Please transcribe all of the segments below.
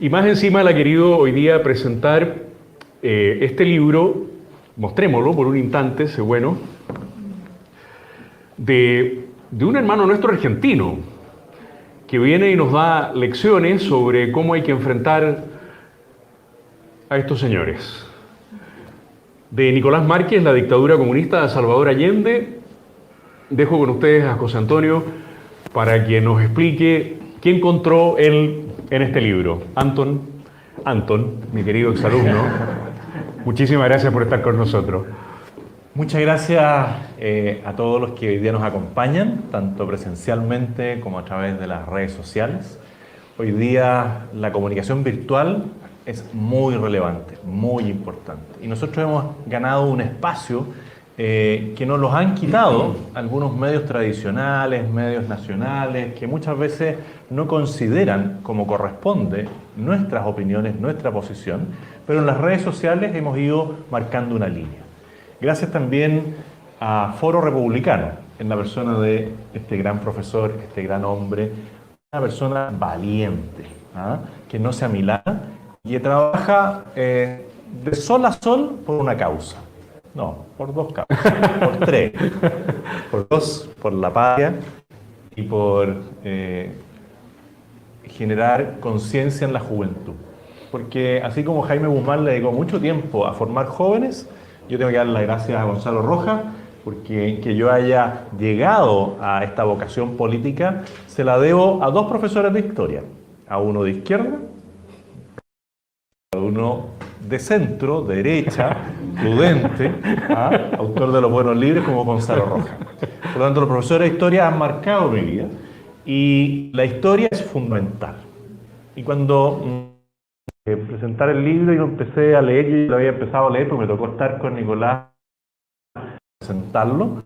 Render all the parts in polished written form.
Y más encima le ha querido hoy día presentar este libro, mostrémoslo por un instante, ese bueno, de un hermano nuestro argentino, que viene y nos da lecciones sobre cómo hay que enfrentar a estos señores. De Nicolás Márquez, La dictadura comunista de Salvador Allende. Dejo con ustedes a José Antonio para que nos explique qué encontró él en este libro. Anton, mi querido exalumno, muchísimas gracias por estar con nosotros. Muchas gracias a todos los que hoy día nos acompañan, tanto presencialmente como a través de las redes sociales. Hoy día la comunicación virtual es muy relevante, muy importante. Y nosotros hemos ganado un espacio que nos los han quitado algunos medios tradicionales, medios nacionales, que muchas veces no consideran como corresponde nuestras opiniones, nuestra posición, pero en las redes sociales hemos ido marcando una línea. Gracias también a Foro Republicano, en la persona de este gran profesor, este gran hombre, una persona valiente, que no se amilana y que trabaja de sol a sol por una causa. No, por dos causas, por tres. Por dos, por la patria y por generar conciencia en la juventud. Porque así como Jaime Guzmán le dedicó mucho tiempo a formar jóvenes, yo tengo que dar las gracias a Gonzalo Rojas, porque que yo haya llegado a esta vocación política se la debo a dos profesores de historia, a uno de izquierda, a uno de centro, de derecha, prudente, autor de Los Buenos Libros, como Gonzalo Rojas. Por lo tanto, los profesores de historia han marcado mi vida y la historia es fundamental. Y cuando presentar el libro y lo empecé a leer, yo lo había empezado a leer porque me tocó estar con Nicolás presentarlo,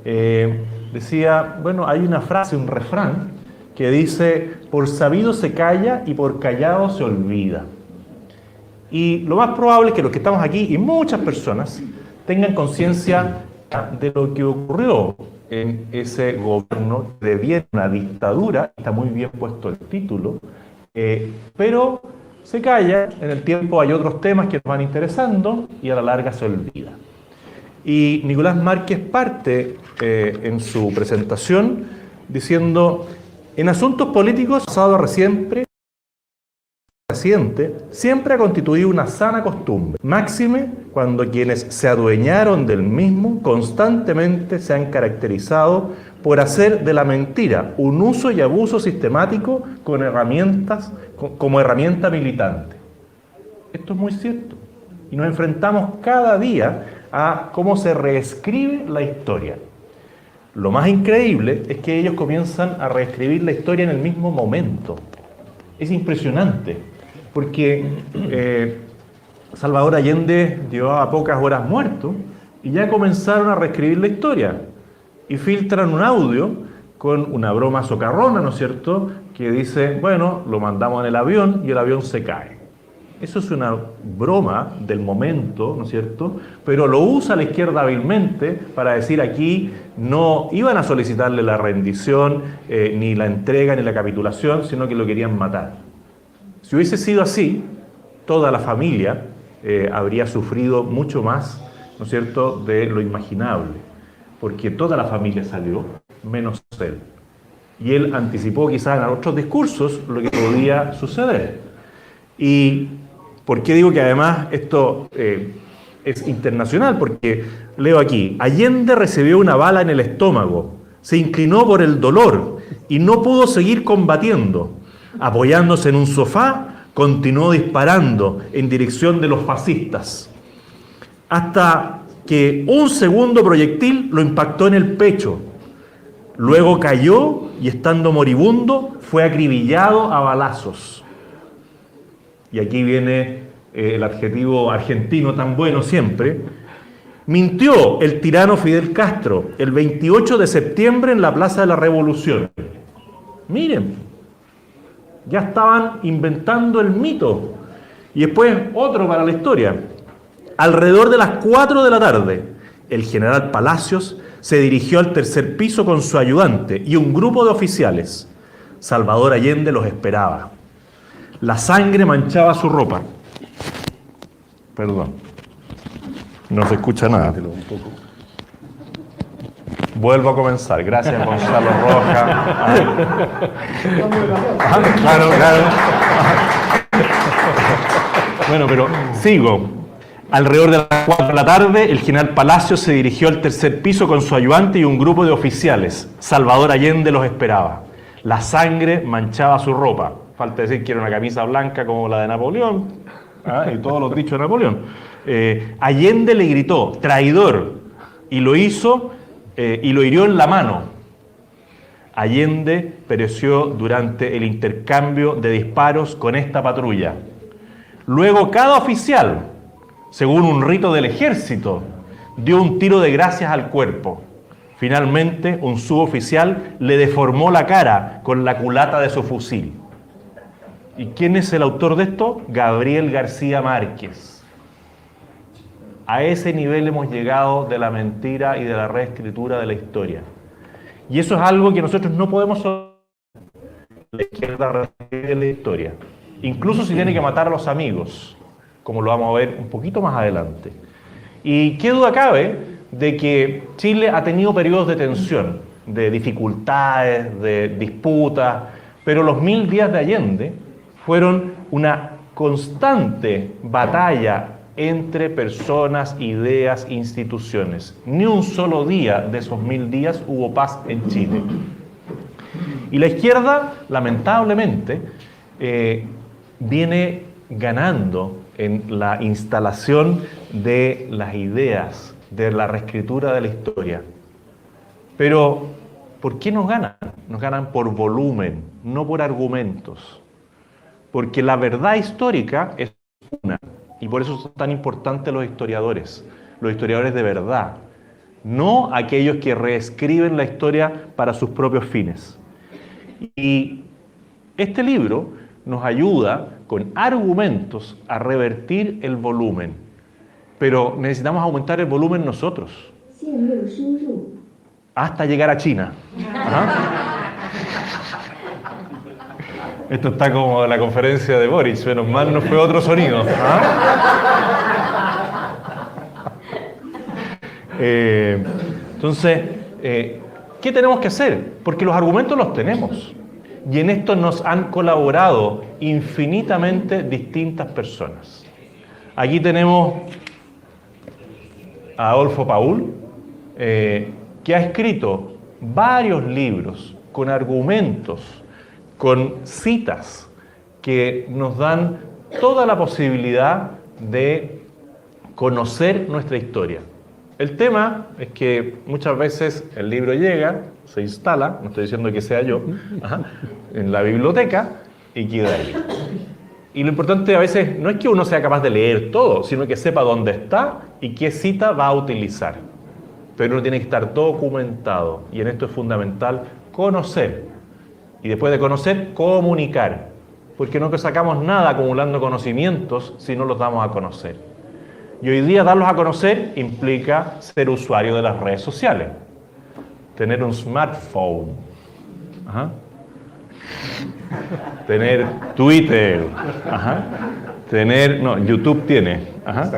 decía, bueno, hay una frase, un refrán que dice, por sabido se calla y por callado se olvida. Y lo más probable es que los que estamos aquí y muchas personas tengan conciencia de lo que ocurrió en ese gobierno que deviene una dictadura, está muy bien puesto el título, pero se calla, en el tiempo hay otros temas que nos van interesando y a la larga se olvida. Y Nicolás Márquez parte en su presentación diciendo, en asuntos políticos, pasado reciente, siempre ha constituido una sana costumbre, máxime cuando quienes se adueñaron del mismo constantemente se han caracterizado por hacer de la mentira un uso y abuso sistemático como herramienta militante. Esto es muy cierto. Y nos enfrentamos cada día a cómo se reescribe la historia. Lo más increíble es que ellos comienzan a reescribir la historia en el mismo momento. Es impresionante, porque Salvador Allende llevaba pocas horas muerto y ya comenzaron a reescribir la historia. Y filtran un audio con una broma socarrona, ¿no es cierto?, que dice, bueno, lo mandamos en el avión y el avión se cae. Eso es una broma del momento, ¿no es cierto?, pero lo usa la izquierda hábilmente para decir aquí no iban a solicitarle la rendición, ni la entrega, ni la capitulación, sino que lo querían matar. Si hubiese sido así, toda la familia habría sufrido mucho más, ¿no es cierto?, de lo imaginable. Porque toda la familia salió, menos él. Y él anticipó quizás en otros discursos lo que podía suceder. ¿Y por qué digo que además esto es internacional? Porque leo aquí, Allende recibió una bala en el estómago, se inclinó por el dolor y no pudo seguir combatiendo. Apoyándose en un sofá, continuó disparando en dirección de los fascistas. Hasta que un segundo proyectil lo impactó en el pecho. Luego cayó y estando moribundo fue acribillado a balazos. Y aquí viene el adjetivo argentino tan bueno siempre. Mintió el tirano Fidel Castro el 28 de septiembre en la Plaza de la Revolución. Miren, ya estaban inventando el mito. Y después otro para la historia. Alrededor de las 4 de la tarde, el general Palacios se dirigió al tercer piso con su ayudante y un grupo de oficiales. Salvador Allende los esperaba. La sangre manchaba su ropa. Perdón. No se escucha nada. Vuelvo a comenzar. Gracias, Gonzalo Rojas. Claro, claro. Bueno, pero sigo. Alrededor de las 4 de la tarde, el general Palacio se dirigió al tercer piso con su ayudante y un grupo de oficiales. Salvador Allende los esperaba. La sangre manchaba su ropa. Falta decir que era una camisa blanca como la de Napoleón, y todos los dichos de Napoleón. Allende le gritó, traidor, y lo hizo y lo hirió en la mano. Allende pereció durante el intercambio de disparos con esta patrulla. Luego cada oficial, según un rito del ejército, dio un tiro de gracias al cuerpo. Finalmente, un suboficial le deformó la cara con la culata de su fusil. ¿Y quién es el autor de esto? Gabriel García Márquez. A ese nivel hemos llegado de la mentira y de la reescritura de la historia. Y eso es algo que nosotros no podemos olvidar. La izquierda reescribe la historia. Incluso si tiene que matar a los amigos, como lo vamos a ver un poquito más adelante. Y qué duda cabe de que Chile ha tenido periodos de tensión, de dificultades, de disputas, pero los 1000 días de Allende fueron una constante batalla entre personas, ideas, instituciones. Ni un solo día de esos 1000 días hubo paz en Chile. Y la izquierda, lamentablemente, viene ganando en la instalación de las ideas, de la reescritura de la historia. Pero, ¿por qué nos ganan? Nos ganan por volumen, no por argumentos. Porque la verdad histórica es una, y por eso son tan importantes los historiadores de verdad, no aquellos que reescriben la historia para sus propios fines. Y este libro nos ayuda con argumentos a revertir el volumen, pero necesitamos aumentar el volumen nosotros, hasta llegar a China. Ajá. Esto está como la conferencia de Boric, menos mal no fue otro sonido. Entonces, ¿qué tenemos que hacer? Porque los argumentos los tenemos. Y en esto nos han colaborado infinitamente distintas personas. Aquí tenemos a Adolfo Paul, que ha escrito varios libros con argumentos, con citas que nos dan toda la posibilidad de conocer nuestra historia. El tema es que muchas veces el libro llega, se instala, no estoy diciendo que sea yo, en la biblioteca y queda ahí. Y lo importante a veces no es que uno sea capaz de leer todo, sino que sepa dónde está y qué cita va a utilizar. Pero uno tiene que estar documentado, y en esto es fundamental conocer. Y después de conocer, comunicar. Porque no sacamos nada acumulando conocimientos si no los damos a conocer. Y hoy día darlos a conocer implica ser usuario de las redes sociales. Tener un smartphone. Ajá. Tener Twitter. Ajá. Tener, no, YouTube tiene. Ajá.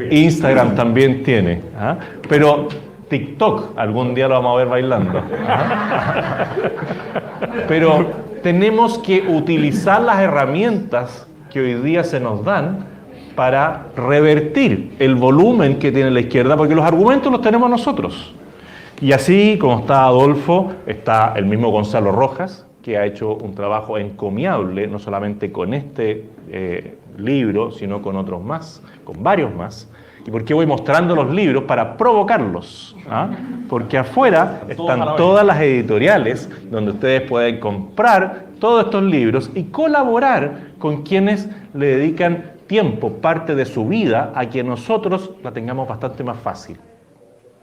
Instagram también tiene. Ajá. Pero TikTok, algún día lo vamos a ver bailando. Ajá. Pero tenemos que utilizar las herramientas que hoy día se nos dan para revertir el volumen que tiene la izquierda, porque los argumentos los tenemos nosotros. Y así como está Adolfo, está el mismo Gonzalo Rojas, que ha hecho un trabajo encomiable, no solamente con este libro, sino con otros más, con varios más. ¿Y por qué voy mostrando los libros? Para provocarlos. Porque afuera están todas las editoriales donde ustedes pueden comprar todos estos libros y colaborar con quienes le dedican tiempo, parte de su vida, a que nosotros la tengamos bastante más fácil.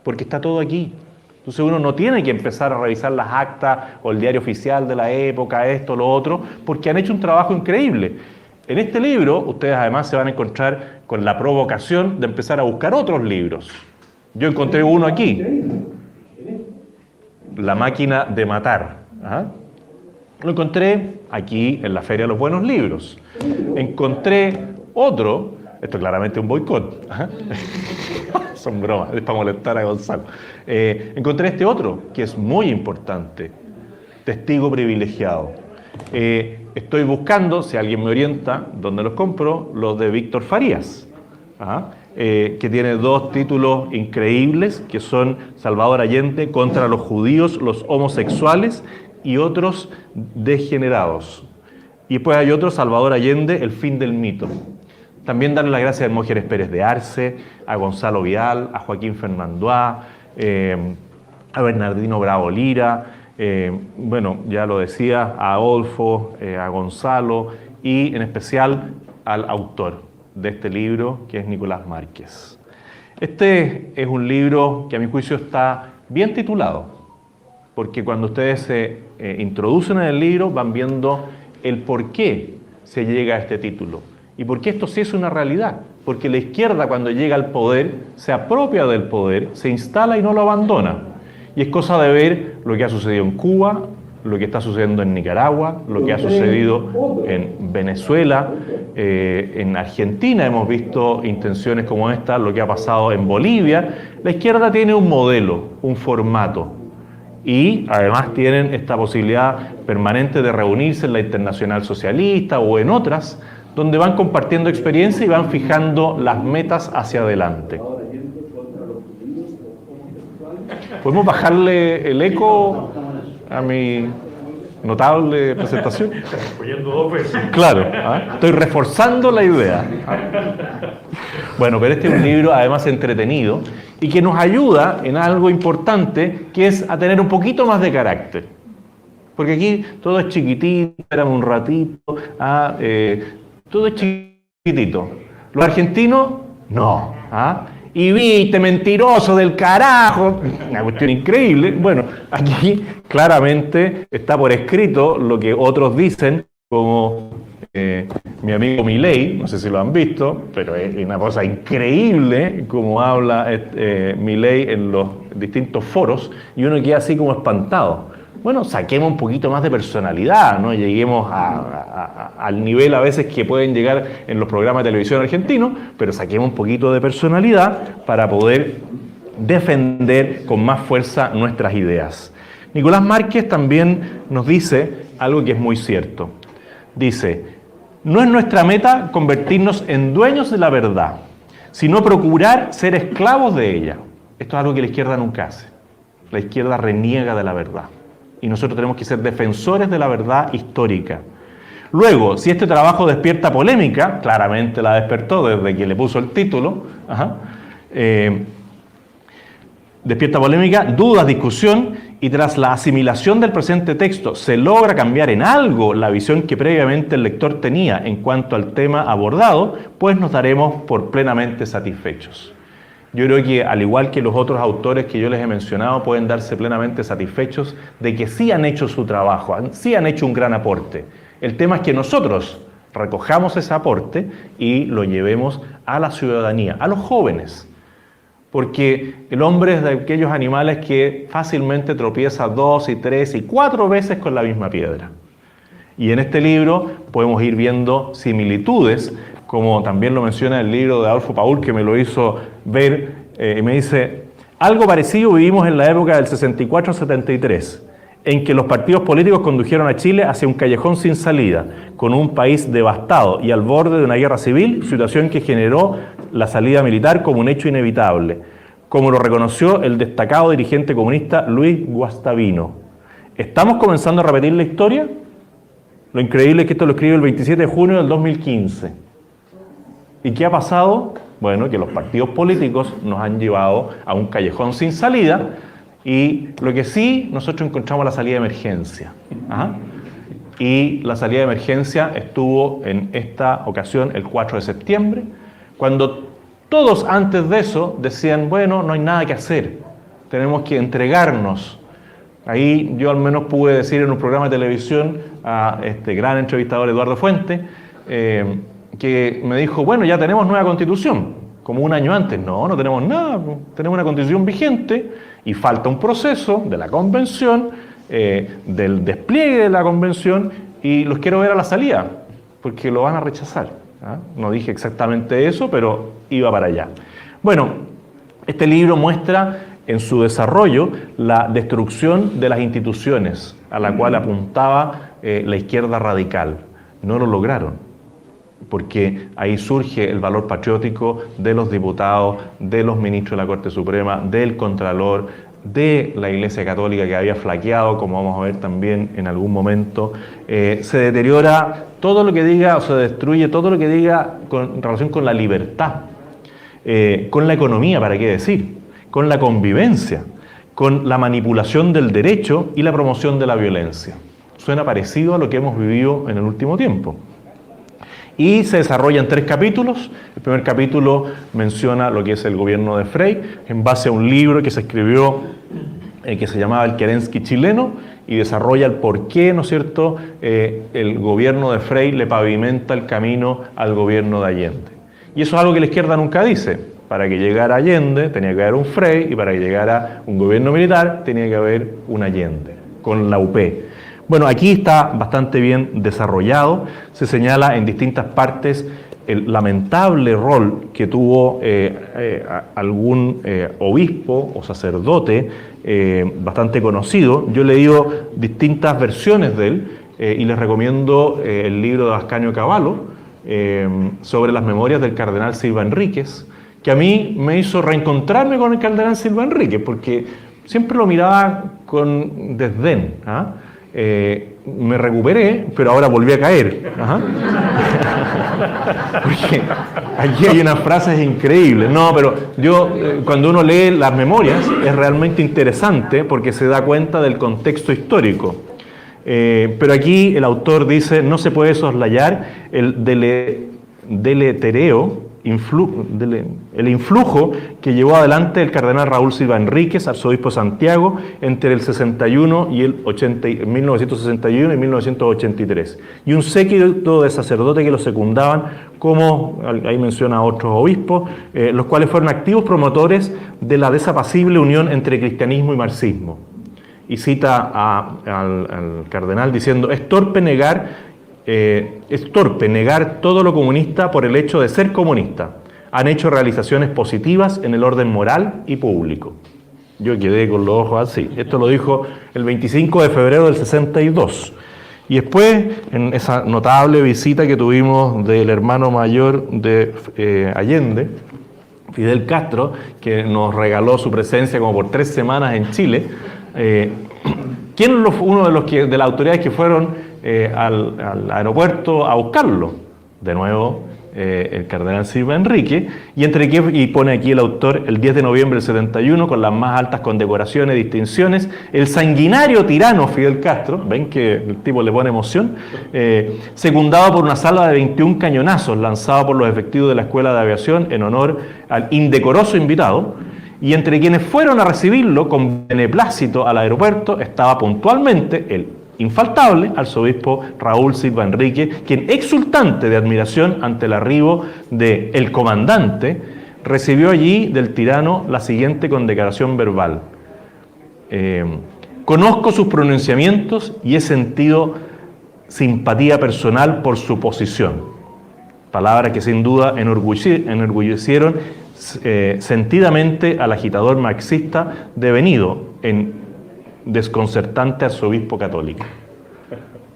Porque está todo aquí. Entonces uno no tiene que empezar a revisar las actas o el diario oficial de la época, esto, lo otro, porque han hecho un trabajo increíble. En este libro, ustedes además se van a encontrar con la provocación de empezar a buscar otros libros. Yo encontré uno aquí, La máquina de matar. Lo encontré aquí en la Feria de los Buenos Libros. Encontré otro, esto es claramente un boicot, ¿ah? Son bromas, es para molestar a Gonzalo. Encontré este otro, que es muy importante, Testigo Privilegiado. Estoy buscando, si alguien me orienta, dónde los compro, los de Víctor Farías, ¿ah? Que tiene dos títulos increíbles, que son Salvador Allende contra los judíos, los homosexuales y otros degenerados. Y después hay otro, Salvador Allende, el fin del mito. También darle las gracias a Hermógenes Pérez de Arce, a Gonzalo Vial, a Joaquín Fernandois, a Bernardino Bravo Lira, bueno, ya lo decía, a Adolfo, a Gonzalo y en especial al autor de este libro, que es Nicolás Márquez. Este es un libro que a mi juicio está bien titulado, porque cuando ustedes se introducen en el libro van viendo el por qué se llega a este título y por qué esto sí es una realidad. Porque la izquierda, cuando llega al poder, se apropia del poder, se instala y no lo abandona. Y es cosa de ver lo que ha sucedido en Cuba, lo que está sucediendo en Nicaragua, lo que ha sucedido en Venezuela, en Argentina hemos visto intenciones como esta, lo que ha pasado en Bolivia. La izquierda tiene un modelo, un formato. Y además tienen esta posibilidad permanente de reunirse en la Internacional Socialista o en otras, donde van compartiendo experiencia y van fijando las metas hacia adelante. ¿Podemos bajarle el eco a mi notable presentación? Oyendo dos veces. Claro, ¿ah? Estoy reforzando la idea. Bueno, pero este es un libro además entretenido y que nos ayuda en algo importante, que es a tener un poquito más de carácter. Porque aquí todo es chiquitito, espérame un ratito, todo es chiquitito. Los argentinos, no. ¿Ah? Y viste, mentiroso del carajo, una cuestión increíble. Bueno, aquí claramente está por escrito lo que otros dicen, como mi amigo Milei, no sé si lo han visto, pero es una cosa increíble como habla Milei en los distintos foros, y uno queda así como espantado. Bueno, saquemos un poquito más de personalidad, no lleguemos al nivel a veces que pueden llegar en los programas de televisión argentinos, pero saquemos un poquito de personalidad para poder defender con más fuerza nuestras ideas. Nicolás Márquez también nos dice algo que es muy cierto. Dice, no es nuestra meta convertirnos en dueños de la verdad, sino procurar ser esclavos de ella. Esto es algo que la izquierda nunca hace. La izquierda reniega de la verdad. Y nosotros tenemos que ser defensores de la verdad histórica. Luego, si este trabajo despierta polémica, claramente la despertó desde que le puso el título, despierta polémica, dudas, discusión, y tras la asimilación del presente texto se logra cambiar en algo la visión que previamente el lector tenía en cuanto al tema abordado, pues nos daremos por plenamente satisfechos. Yo creo que, al igual que los otros autores que yo les he mencionado, pueden darse plenamente satisfechos de que sí han hecho su trabajo, sí han hecho un gran aporte. El tema es que nosotros recojamos ese aporte y lo llevemos a la ciudadanía, a los jóvenes. Porque el hombre es de aquellos animales que fácilmente tropieza 2 y 3 y 4 veces con la misma piedra. Y en este libro podemos ir viendo similitudes, como también lo menciona el libro de Adolfo Paul, que me lo hizo ver, y me dice, algo parecido vivimos en la época del 64-73, en que los partidos políticos condujeron a Chile hacia un callejón sin salida, con un país devastado y al borde de una guerra civil, situación que generó la salida militar como un hecho inevitable, como lo reconoció el destacado dirigente comunista Luis Guastavino. ¿Estamos comenzando a repetir la historia? Lo increíble es que esto lo escribe el 27 de junio del 2015. ¿Y qué ha pasado? Bueno, que los partidos políticos nos han llevado a un callejón sin salida, y lo que sí, nosotros encontramos la salida de emergencia. Y la salida de emergencia estuvo en esta ocasión el 4 de septiembre, cuando todos antes de eso decían, bueno, no hay nada que hacer, tenemos que entregarnos. Ahí yo al menos pude decir en un programa de televisión a este gran entrevistador Eduardo Fuente, que me dijo, bueno, ya tenemos nueva constitución, como un año antes. No, no tenemos nada, tenemos una constitución vigente y falta un proceso de la convención del despliegue de la convención y los quiero ver a la salida, porque lo van a rechazar. ¿Ah? No dije exactamente eso, pero iba para allá. Bueno, este libro muestra en su desarrollo la destrucción de las instituciones a la cual apuntaba la izquierda radical. No lo lograron, porque ahí surge el valor patriótico de los diputados, de los ministros de la Corte Suprema, del Contralor, de la Iglesia Católica, que había flaqueado, como vamos a ver también en algún momento. Se deteriora todo lo que diga, o se destruye todo lo que diga en relación con la libertad, con la economía, ¿para qué decir?, con la convivencia, con la manipulación del derecho y la promoción de la violencia. Suena parecido a lo que hemos vivido en el último tiempo. Y se desarrolla en 3 capítulos. El primer capítulo menciona lo que es el gobierno de Frei, en base a un libro que se escribió, que se llamaba El Kerensky chileno, y desarrolla el por qué, ¿no es cierto?, el gobierno de Frei le pavimenta el camino al gobierno de Allende. Y eso es algo que la izquierda nunca dice. Para que llegara Allende tenía que haber un Frei, y para que llegara un gobierno militar tenía que haber un Allende, con la UP. Bueno, aquí está bastante bien desarrollado. Se señala en distintas partes el lamentable rol que tuvo algún obispo o sacerdote bastante conocido. Yo he leído distintas versiones de él y les recomiendo el libro de Ascanio Cavallo sobre las memorias del cardenal Silva Enríquez, que a mí me hizo reencontrarme con el cardenal Silva Enríquez, porque siempre lo miraba con desdén. ¿Ah? Me recuperé, pero ahora volví a caer. Ajá. Porque aquí hay unas frases increíbles. No, pero yo, cuando uno lee las memorias, es realmente interesante porque se da cuenta del contexto histórico. Pero aquí el autor dice, no se puede soslayar el deletereo, el influjo que llevó adelante el cardenal Raúl Silva Enríquez, arzobispo de Santiago, entre el 61 y el 1961 y 1983. Y un séquito de sacerdotes que lo secundaban, como ahí menciona a otros obispos, los cuales fueron activos promotores de la desapacible unión entre cristianismo y marxismo. Y cita al cardenal diciendo, es torpe negar todo lo comunista por el hecho de ser comunista. Han hecho realizaciones positivas en el orden moral y público. Yo quedé con los ojos así. Esto lo dijo el 25 de febrero del 62. Y después, en esa notable visita que tuvimos del hermano mayor de Allende, Fidel Castro, que nos regaló su presencia como por 3 semanas en Chile, ¿quién es uno de las autoridades que fueron al aeropuerto a buscarlo? De nuevo, el cardenal Silva Enríquez, y pone aquí el autor, el 10 de noviembre del 71, con las más altas condecoraciones y distinciones, el sanguinario tirano Fidel Castro, ven que el tipo le pone emoción, secundado por una salva de 21 cañonazos lanzado por los efectivos de la Escuela de Aviación en honor al indecoroso invitado. Y entre quienes fueron a recibirlo con beneplácito al aeropuerto estaba puntualmente el infaltable arzobispo Raúl Silva Enríquez, quien, exultante de admiración ante el arribo del comandante, recibió allí del tirano la siguiente condecoración verbal. Conozco sus pronunciamientos y he sentido simpatía personal por su posición. Palabras que sin duda enorgullecieron sentidamente al agitador marxista devenido en desconcertante arzobispo católico.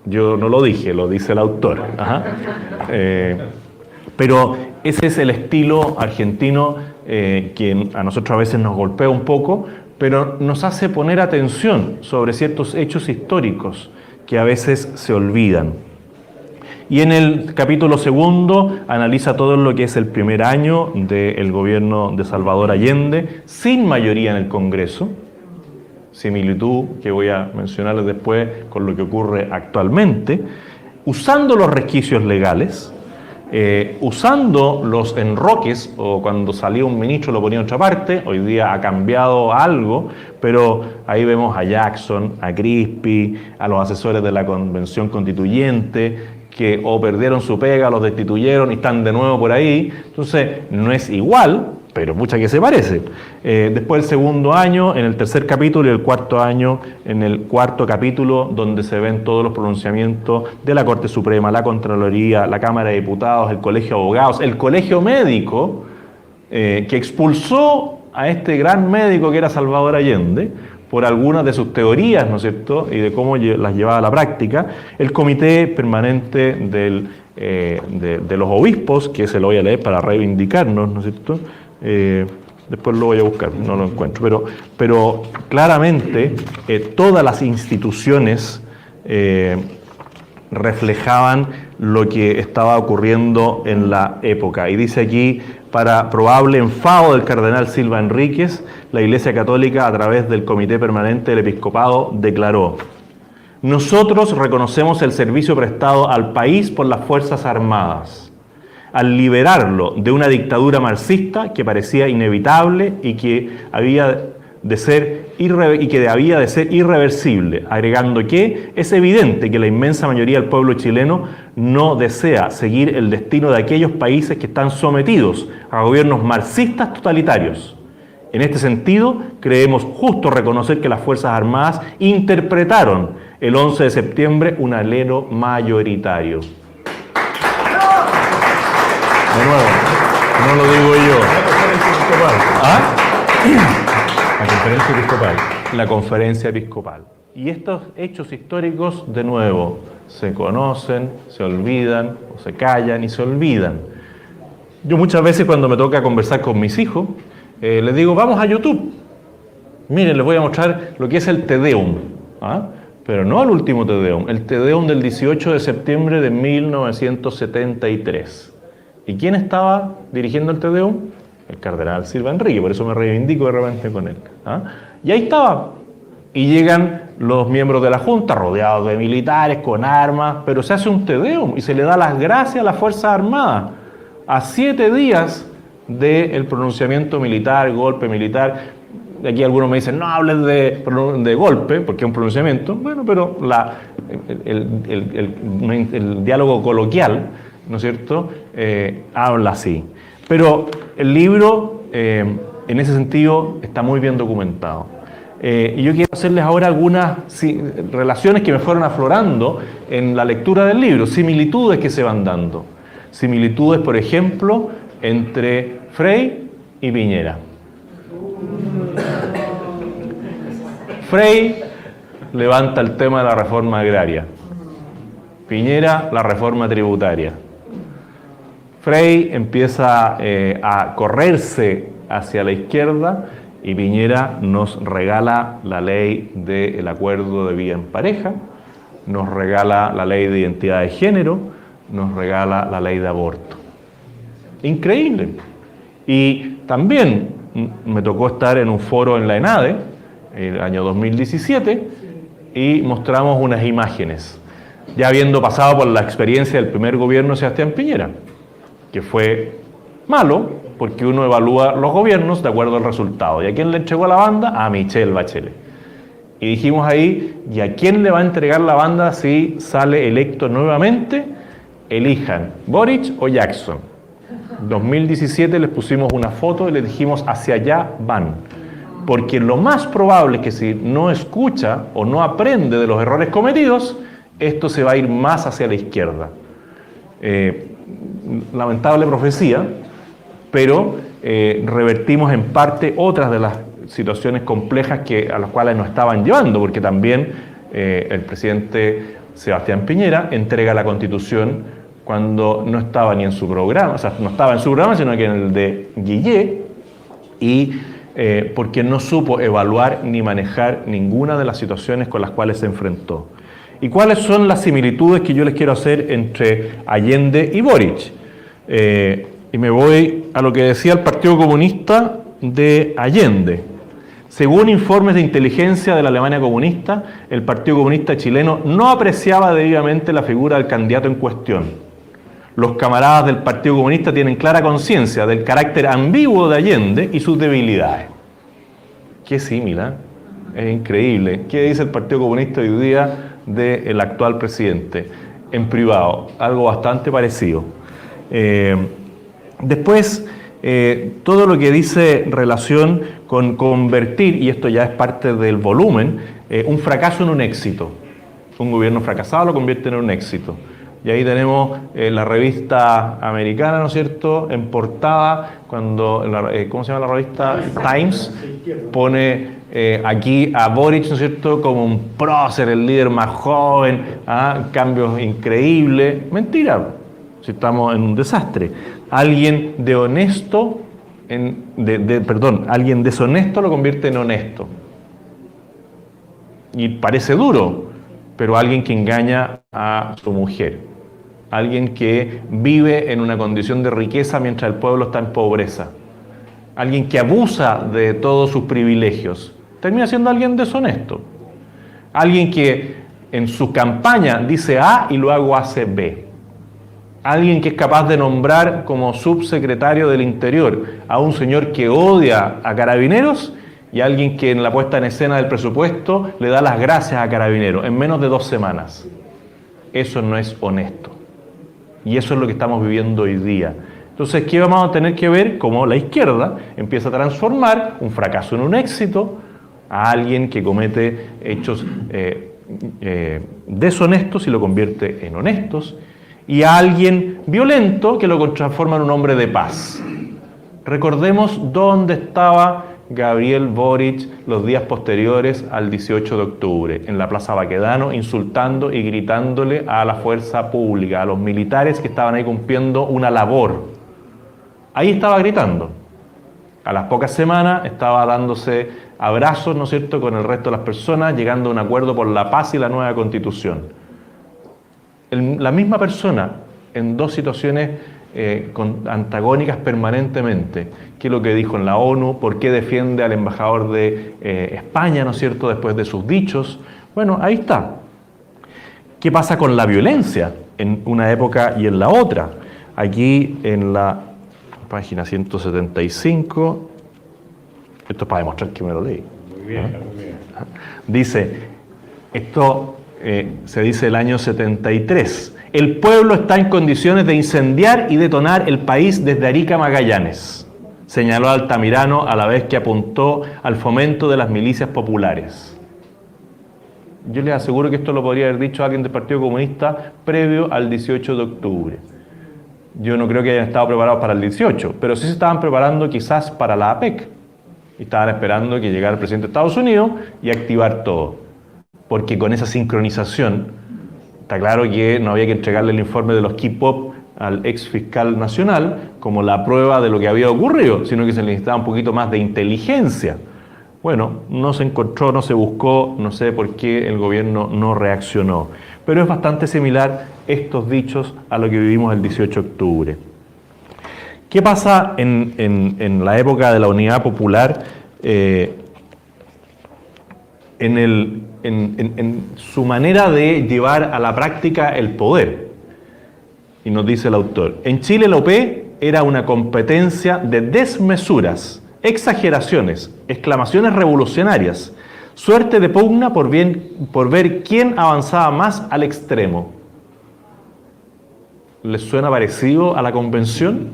Yo no lo dije, lo dice el autor. Ajá. Pero ese es el estilo argentino que a nosotros a veces nos golpea un poco, pero nos hace poner atención sobre ciertos hechos históricos que a veces se olvidan. Y en el capítulo 2 analiza todo lo que es el primer año del gobierno de Salvador Allende, sin mayoría en el Congreso, similitud que voy a mencionarles después con lo que ocurre actualmente, usando los resquicios legales, usando los enroques, o cuando salía un ministro lo ponía en otra parte. Hoy día ha cambiado algo, pero ahí vemos a Jackson, a Crispi, a los asesores de la Convención Constituyente, que o perdieron su pega, los destituyeron y están de nuevo por ahí. Entonces, no es igual, pero mucha que se parece. Después el segundo año, en el tercer capítulo, y el cuarto año, en el cuarto capítulo, donde se ven todos los pronunciamientos de la Corte Suprema, la Contraloría, la Cámara de Diputados, el Colegio de Abogados, el Colegio Médico, que expulsó a este gran médico que era Salvador Allende, por algunas de sus teorías, ¿no es cierto?, y de cómo las llevaba a la práctica, el Comité Permanente de los Obispos, que se lo voy a leer para reivindicarnos, ¿no es cierto?, después lo voy a buscar, no lo encuentro, pero claramente todas las instituciones reflejaban lo que estaba ocurriendo en la época. Y dice aquí, para probable enfado del cardenal Silva Enríquez, la Iglesia Católica, a través del Comité Permanente del Episcopado, declaró: nosotros reconocemos el servicio prestado al país por las Fuerzas Armadas, al liberarlo de una dictadura marxista que parecía inevitable y que había de ser irreversible, agregando que es evidente que la inmensa mayoría del pueblo chileno no desea seguir el destino de aquellos países que están sometidos a gobiernos marxistas totalitarios. En este sentido, creemos justo reconocer que las Fuerzas Armadas interpretaron el 11 de septiembre un anhelo mayoritario. De nuevo, no lo digo yo. ¿Ah? La conferencia episcopal. La conferencia episcopal. Y estos hechos históricos, de nuevo, se conocen, se olvidan, o se callan y se olvidan. Yo muchas veces cuando me toca conversar con mis hijos, les digo, vamos a YouTube. Miren, les voy a mostrar lo que es el Te Deum. ¿Ah? Pero no el último Te Deum, el Te Deum del 18 de septiembre de 1973. ¿Y quién estaba dirigiendo el Te Deum? El cardenal Silva Enríquez, por eso me reivindico de repente con él. ¿Ah? Y ahí estaba. Y llegan los miembros de la Junta, rodeados de militares, con armas, pero se hace un Te Deum y se le da las gracias a las Fuerzas Armadas. A 7 días del pronunciamiento militar, golpe militar. Aquí algunos me dicen, no hables de golpe, porque es un pronunciamiento. Bueno, pero el diálogo coloquial, ¿no es cierto?, habla así. Pero el libro, en ese sentido, está muy bien documentado. Y yo quiero hacerles ahora algunas relaciones que me fueron aflorando en la lectura del libro, similitudes que se van dando. Similitudes, por ejemplo, entre Frei y Piñera. Frei levanta el tema de la reforma agraria. Piñera, la reforma tributaria. Frei empieza a correrse hacia la izquierda y Piñera nos regala la ley del acuerdo de vida en pareja, nos regala la ley de identidad de género, nos regala la ley de aborto. Increíble. Y también me tocó estar en un foro en la ENADE, el año 2017, y mostramos unas imágenes, ya habiendo pasado por la experiencia del primer gobierno de Sebastián Piñera, que fue malo, porque uno evalúa los gobiernos de acuerdo al resultado. ¿Y a quién le entregó la banda? A Michelle Bachelet. Y dijimos ahí, ¿y a quién le va a entregar la banda si sale electo nuevamente? Elijan, Boric o Jackson. En 2017 les pusimos una foto y les dijimos, hacia allá van. Porque lo más probable es que si no escucha o no aprende de los errores cometidos, esto se va a ir más hacia la izquierda. Lamentable profecía, pero revertimos en parte otras de las situaciones complejas a las cuales nos estaban llevando, porque también el presidente Sebastián Piñera entrega la Constitución cuando no estaba ni en su programa, o sea, no estaba en su programa, sino que en el de Guillé, y porque no supo evaluar ni manejar ninguna de las situaciones con las cuales se enfrentó. ¿Y cuáles son las similitudes que yo les quiero hacer entre Allende y Boric? Y me voy a lo que decía el Partido Comunista de Allende. Según informes de inteligencia de la Alemania comunista, el Partido Comunista chileno no apreciaba debidamente la figura del candidato en cuestión. Los camaradas del Partido Comunista tienen clara conciencia del carácter ambiguo de Allende y sus debilidades. Qué similar, es increíble. ¿Qué dice el Partido Comunista hoy día del actual presidente? En privado, algo bastante parecido. Después, todo lo que dice relación con convertir, y esto ya es parte del volumen, un fracaso en un éxito. Un gobierno fracasado lo convierte en un éxito. Y ahí tenemos la revista americana, ¿no es cierto?, en portada, cuando, ¿cómo se llama la revista? Times, pone aquí a Boric, ¿no es cierto?, como un prócer, el líder más joven, cambios increíbles. Mentira, si estamos en un desastre. Alguien de honesto, alguien deshonesto lo convierte en honesto. Y parece duro, pero alguien que engaña a su mujer. Alguien que vive en una condición de riqueza mientras el pueblo está en pobreza. Alguien que abusa de todos sus privilegios. Termina siendo alguien deshonesto. Alguien que en su campaña dice A y luego hace B. Alguien que es capaz de nombrar como subsecretario del Interior a un señor que odia a Carabineros y alguien que en la puesta en escena del presupuesto le da las gracias a Carabineros en menos de 2 semanas. Eso no es honesto. Y eso es lo que estamos viviendo hoy día. Entonces, ¿qué vamos a tener que ver? Cómo la izquierda empieza a transformar un fracaso en un éxito a alguien que comete hechos deshonestos y lo convierte en honestos, y a alguien violento que lo transforma en un hombre de paz. Recordemos dónde estaba Gabriel Boric los días posteriores al 18 de octubre, en la Plaza Baquedano, insultando y gritándole a la fuerza pública, a los militares que estaban ahí cumpliendo una labor. Ahí estaba gritando. A las pocas semanas estaba dándose abrazos, ¿no es cierto?, con el resto de las personas, llegando a un acuerdo por la paz y la nueva Constitución. La misma persona, en 2 situaciones antagónicas permanentemente, que es lo que dijo en la ONU, por qué defiende al embajador de España, ¿no es cierto?, después de sus dichos. Bueno, ahí está. ¿Qué pasa con la violencia en una época y en la otra? Aquí en la página 175, esto es para demostrar que me lo leí. Muy bien, muy bien. Dice, esto se dice el año 73. El pueblo está en condiciones de incendiar y detonar el país desde Arica a Magallanes, señaló Altamirano a la vez que apuntó al fomento de las milicias populares. Yo les aseguro que esto lo podría haber dicho alguien del Partido Comunista previo al 18 de octubre. Yo no creo que hayan estado preparados para el 18, pero sí se estaban preparando quizás para la APEC. Y estaban esperando que llegara el presidente de Estados Unidos y activar todo. Porque con esa sincronización, está claro que no había que entregarle el informe de los K-Pop al ex fiscal nacional como la prueba de lo que había ocurrido, sino que se necesitaba un poquito más de inteligencia. Bueno, no se encontró, no se buscó, no sé por qué el gobierno no reaccionó. Pero es bastante similar estos dichos a lo que vivimos el 18 de octubre. ¿Qué pasa en la época de la Unidad Popular? En su manera de llevar a la práctica el poder. Y nos dice el autor, en Chile la OP era una competencia de desmesuras, exageraciones, exclamaciones revolucionarias, suerte de pugna por ver quién avanzaba más al extremo. ¿Les suena parecido a la convención?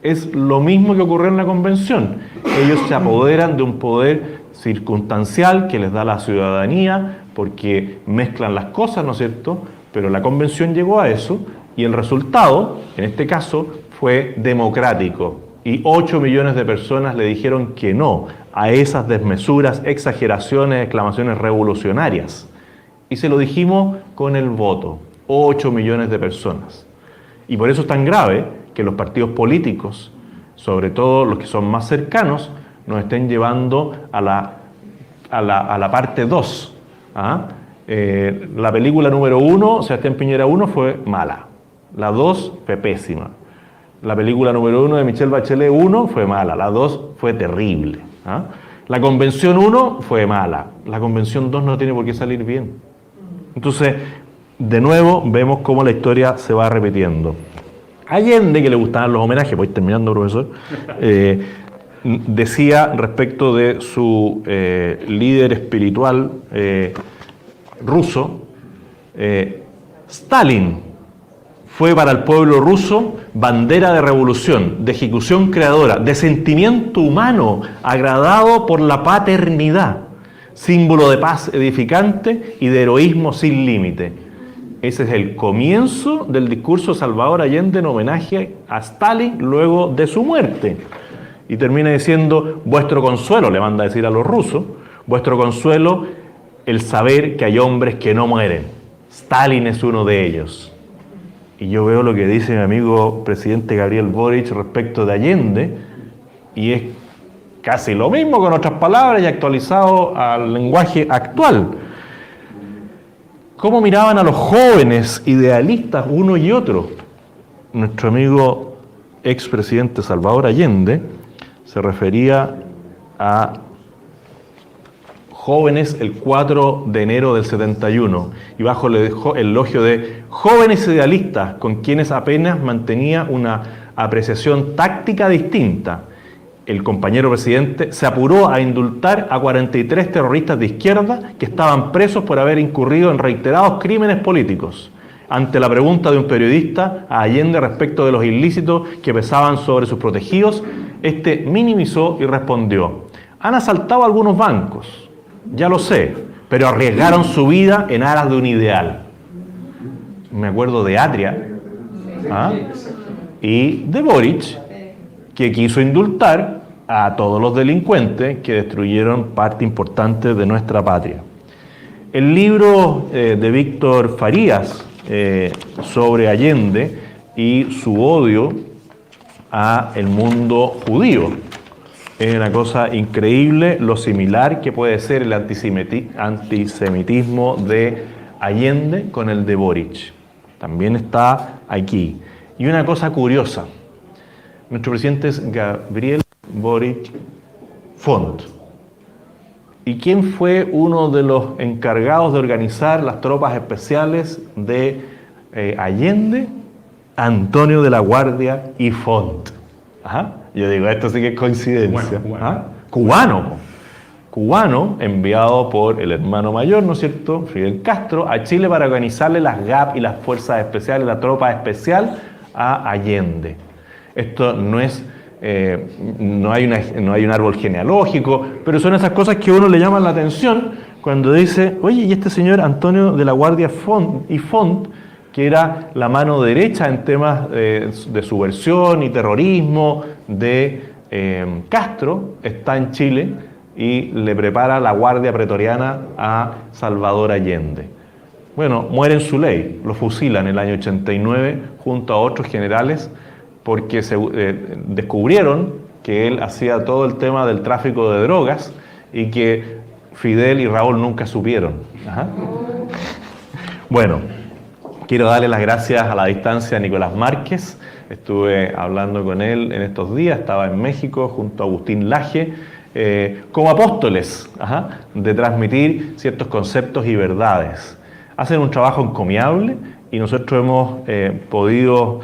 Es lo mismo que ocurrió en la convención. Ellos se apoderan de un poder circunstancial que les da la ciudadanía porque mezclan las cosas, ¿no es cierto? Pero la convención llegó a eso y el resultado, en este caso, fue democrático. Y 8 millones de personas le dijeron que no a esas desmesuras, exageraciones, exclamaciones revolucionarias. Y se lo dijimos con el voto. 8 millones de personas. Y por eso es tan grave que los partidos políticos, sobre todo los que son más cercanos, nos estén llevando a la parte 2. La película número 1, Sebastián Piñera 1, fue mala. La 2 fue pésima. La película número 1 de Michelle Bachelet 1 fue mala. La 2 fue terrible. La convención 1 fue mala. La convención 2 no tiene por qué salir bien. Entonces, de nuevo, vemos cómo la historia se va repitiendo. Allende, que le gustaban los homenajes, voy terminando, profesor, decía respecto de su líder espiritual ruso, Stalin fue para el pueblo ruso bandera de revolución, de ejecución creadora, de sentimiento humano agradado por la paternidad, símbolo de paz edificante y de heroísmo sin límite. Ese es el comienzo del discurso de Salvador Allende en homenaje a Stalin luego de su muerte. Y termina diciendo, vuestro consuelo, le manda a decir a los rusos, vuestro consuelo, el saber que hay hombres que no mueren. Stalin es uno de ellos. Y yo veo lo que dice mi amigo presidente Gabriel Boric respecto de Allende, y es casi lo mismo con otras palabras y actualizado al lenguaje actual. ¿Cómo miraban a los jóvenes idealistas uno y otro? Nuestro amigo expresidente Salvador Allende se refería a jóvenes el 4 de enero del 71 y bajo le dejó el elogio de jóvenes idealistas con quienes apenas mantenía una apreciación táctica distinta. El compañero presidente se apuró a indultar a 43 terroristas de izquierda que estaban presos por haber incurrido en reiterados crímenes políticos. Ante la pregunta de un periodista a Allende respecto de los ilícitos que pesaban sobre sus protegidos, este minimizó y respondió: han asaltado algunos bancos, ya lo sé, pero arriesgaron su vida en aras de un ideal. Me acuerdo de Atria y de Boric, que quiso indultar a todos los delincuentes que destruyeron parte importante de nuestra patria. El libro de Víctor Farías sobre Allende y su odio a el mundo judío. Es una cosa increíble lo similar que puede ser el antisemitismo de Allende con el de Boric. También está aquí. Y una cosa curiosa, nuestro presidente es Gabriel Boric Font. ¿Y quién fue uno de los encargados de organizar las tropas especiales de Allende? Antonio de la Guardia y Font. Ajá. Yo digo, esto sí que es coincidencia. Cubano, enviado por el hermano mayor, ¿no es cierto?, Fidel Castro, a Chile para organizarle las GAP y las fuerzas especiales, la tropa especial a Allende. Esto no es, no hay un árbol genealógico, pero son esas cosas que a uno le llaman la atención cuando dice, oye, y este señor Antonio de la Guardia Font, que era la mano derecha en temas de subversión y terrorismo de Castro, está en Chile y le prepara la guardia pretoriana a Salvador Allende. Bueno, muere en su ley, lo fusilan en el año 89 junto a otros generales porque descubrieron que él hacía todo el tema del tráfico de drogas y que Fidel y Raúl nunca supieron. Ajá. Bueno, quiero darle las gracias a la distancia a Nicolás Márquez. Estuve hablando con él en estos días, estaba en México junto a Agustín Laje, como apóstoles de transmitir ciertos conceptos y verdades. Hacen un trabajo encomiable y nosotros hemos podido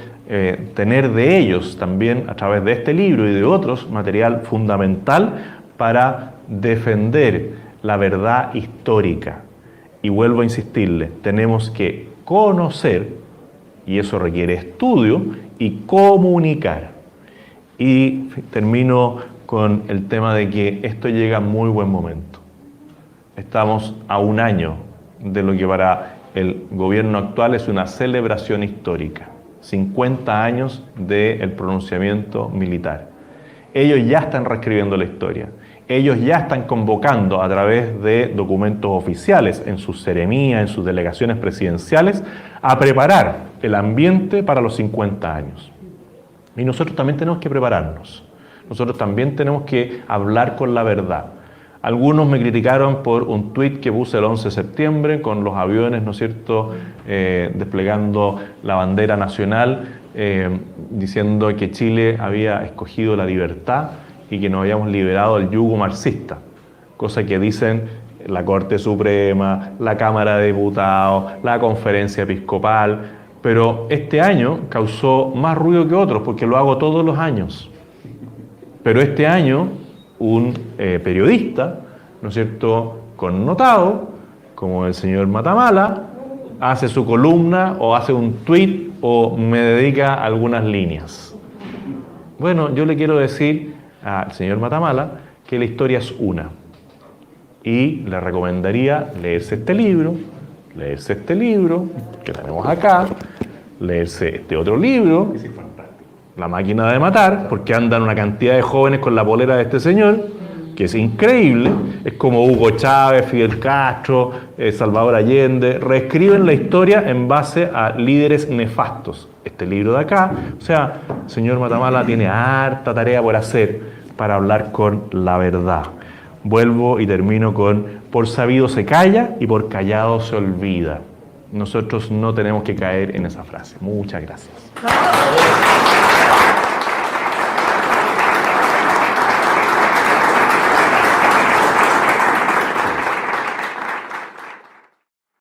tener de ellos también, a través de este libro y de otros, material fundamental para defender la verdad histórica. Y vuelvo a insistirle, tenemos que conocer, y eso requiere estudio, y comunicar. Y termino con el tema de que esto llega a muy buen momento. Estamos a un año de lo que para el gobierno actual es una celebración histórica. 50 años del pronunciamiento militar. Ellos ya están reescribiendo la historia. Ellos ya están convocando a través de documentos oficiales, en sus seremías, en sus delegaciones presidenciales, a preparar el ambiente para los 50 años. Y nosotros también tenemos que prepararnos. Nosotros también tenemos que hablar con la verdad. Algunos me criticaron por un tuit que puse el 11 de septiembre con los aviones, ¿no es cierto?, desplegando la bandera nacional, diciendo que Chile había escogido la libertad y que nos habíamos liberado del yugo marxista, cosa que dicen la Corte Suprema, la Cámara de Diputados, la Conferencia Episcopal, pero este año causó más ruido que otros porque lo hago todos los años. Pero este año un periodista, ¿no es cierto?, connotado, como el señor Matamala, hace su columna o hace un tuit o me dedica algunas líneas? Bueno, yo le quiero decir al señor Matamala que la historia es una. Y le recomendaría leerse este libro que tenemos acá, leerse este otro libro, La máquina de matar, porque andan una cantidad de jóvenes con la polera de este señor, que es increíble, es como Hugo Chávez, Fidel Castro, Salvador Allende, reescriben la historia en base a líderes nefastos. Este libro de acá, o sea, señor Matamala tiene harta tarea por hacer para hablar con la verdad. Vuelvo y termino con: por sabido se calla y por callado se olvida. Nosotros no tenemos que caer en esa frase. Muchas gracias.